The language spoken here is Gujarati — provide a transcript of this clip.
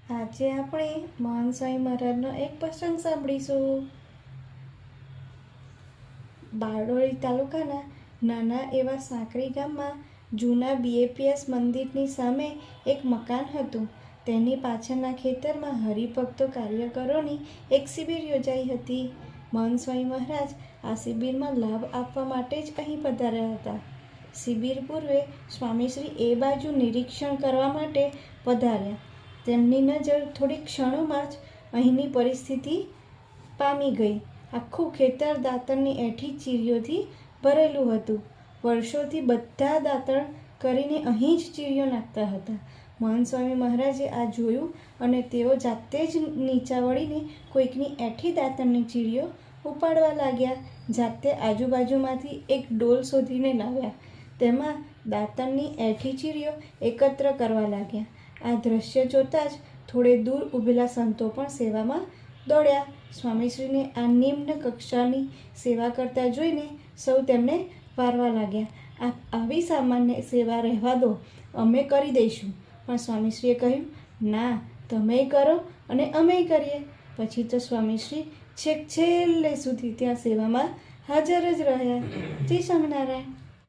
આજે આપણે મહાન સ્વામી મહારાજનો એક પ્રસંગ સાંભળીશું. બારડોલી તાલુકાના નાના એવા સાંકરી ગામમાં જૂના BAPS મંદિરની સામે એક મકાન હતું. તેની પાછળના ખેતરમાં હરિભક્તો કાર્યકરોની એક શિબિર યોજાઈ હતી. મહાન સ્વામી મહારાજ આ શિબિરમાં લાભ આપવા માટે જ અહીં પધાર્યા હતા. શિબિર પૂર્વે સ્વામીશ્રી એ બાજુ નિરીક્ષણ કરવા માટે પધાર્યા. તેમની નજર થોડી ક્ષણોમાં જ અહીંની પરિસ્થિતિ પામી ગઈ. આખું ખેતર દાતણની એઠી ચીરીઓથી ભરેલું હતું. વર્ષોથી બધા દાતણ કરીને અહીં જ ચીરીઓ નાખતા હતા. મહાન સ્વામી મહારાજે આ જોયું અને તેઓ જાતે જ નીચા વળીને કોઈકની એઠી દાતણની ચીરીઓ ઉપાડવા લાગ્યા. જાતે આજુબાજુમાંથી એક ડોલ શોધીને લાવ્યા. તેમાં દાતણની એઠી ચીરીઓ એકત્ર કરવા લાગ્યા. આ દ્રશ્ય જોતાં જ થોડે દૂર ઊભેલા સંતો પણ સેવામાં દોડ્યા. સ્વામીશ્રીને આ નિમ્ન કક્ષાની સેવા કરતા જોઈને સૌ તેમને વારવા લાગ્યા. આવી સામાન્ય સેવા રહેવા દો, અમે કરી દઈશું. પણ સ્વામીશ્રીએ કહ્યું, ના, તમે કરો અને અમે કરીએ. પછી તો સ્વામીશ્રી છેક છેલ્લે સુધી ત્યાં સેવામાં હાજર જ રહ્યા. જય સ્વામિનારાયણ.